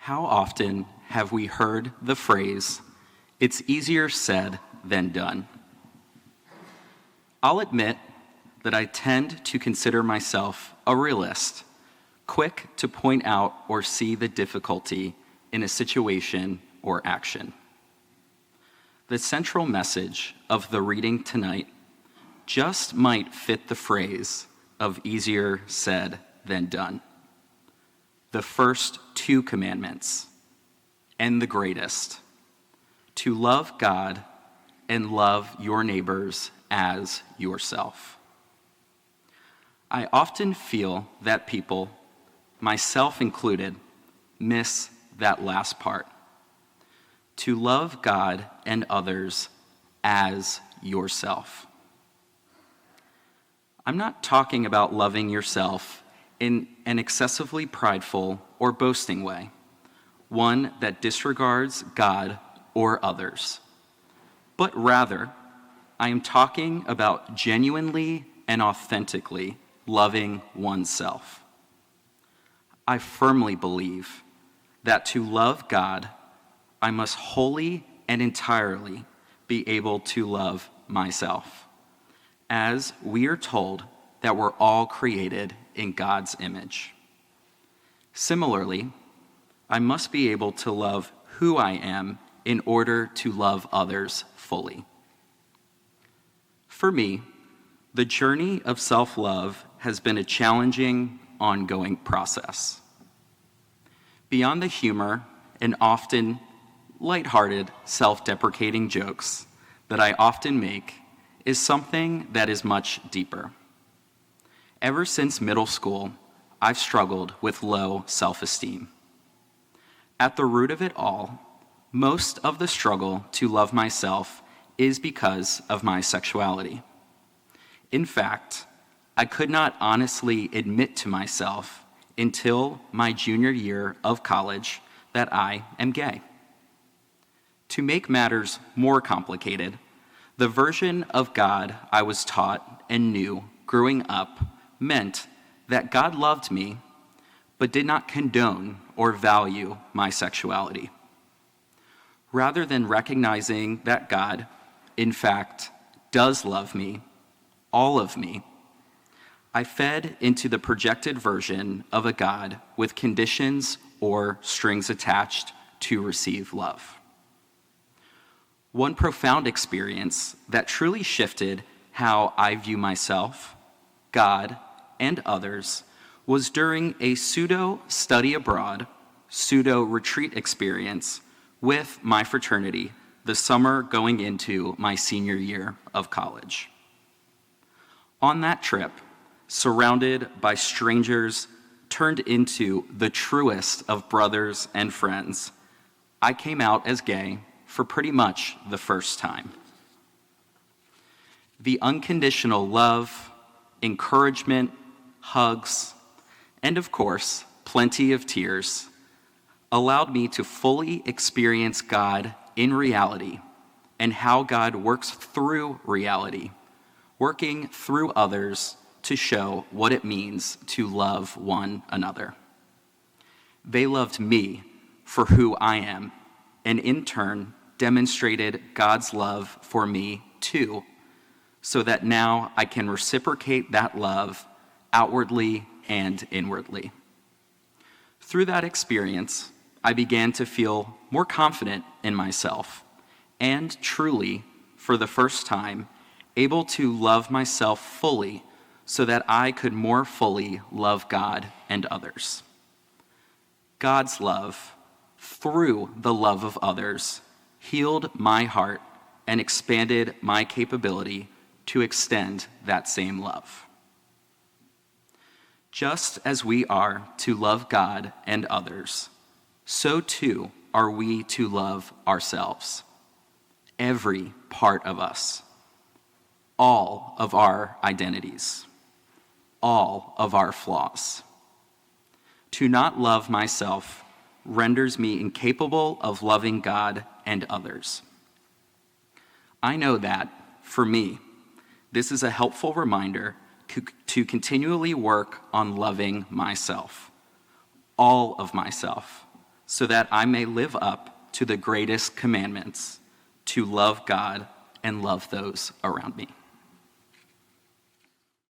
How often have we heard the phrase, "It's easier said than done"? I'll admit that I tend to consider myself a realist, quick to point out or see the difficulty in a situation or action. The central message of the reading tonight just might fit the phrase of easier said than done. The first two commandments, and the greatest, to love God and love your neighbors as yourself. I often feel that people, myself included, miss that last part. To love God and others as yourself. I'm not talking about loving yourself in an excessively prideful or boasting way, one that disregards God or others. But rather, I am talking about genuinely and authentically loving oneself. I firmly believe that to love God, I must wholly and entirely be able to love myself, as we are told that we're all created in God's image. Similarly, I must be able to love who I am in order to love others fully. For me, the journey of self-love has been a challenging, ongoing process. Beyond the humor and often lighthearted, self-deprecating jokes that I often make is something that is much deeper. Ever since middle school, I've struggled with low self-esteem. At the root of it all, most of the struggle to love myself is because of my sexuality. In fact, I could not honestly admit to myself until my junior year of college that I am gay. To make matters more complicated, the version of God I was taught and knew growing up meant that God loved me, but did not condone or value my sexuality. Rather than recognizing that God, in fact, does love me, all of me, I fed into the projected version of a God with conditions or strings attached to receive love. One profound experience that truly shifted how I view myself, God, and others was during a pseudo-study abroad, pseudo-retreat experience with my fraternity the summer going into my senior year of college. On that trip, surrounded by strangers turned into the truest of brothers and friends, I came out as gay for pretty much the first time. The unconditional love, encouragement, hugs, and of course, plenty of tears allowed me to fully experience God in reality and how God works through reality, working through others to show what it means to love one another. They loved me for who I am, and in turn demonstrated God's love for me too, so that now I can reciprocate that love outwardly and inwardly. Through that experience, I began to feel more confident in myself and truly, for the first time, able to love myself fully so that I could more fully love God and others. God's love, through the love of others, healed my heart and expanded my capability to extend that same love. Just as we are to love God and others, so too are we to love ourselves. Every part of us, all of our identities, all of our flaws. To not love myself renders me incapable of loving God and others. I know that, for me, this is a helpful reminder to continually work on loving myself, all of myself, so that I may live up to the greatest commandments, to love God and love those around me.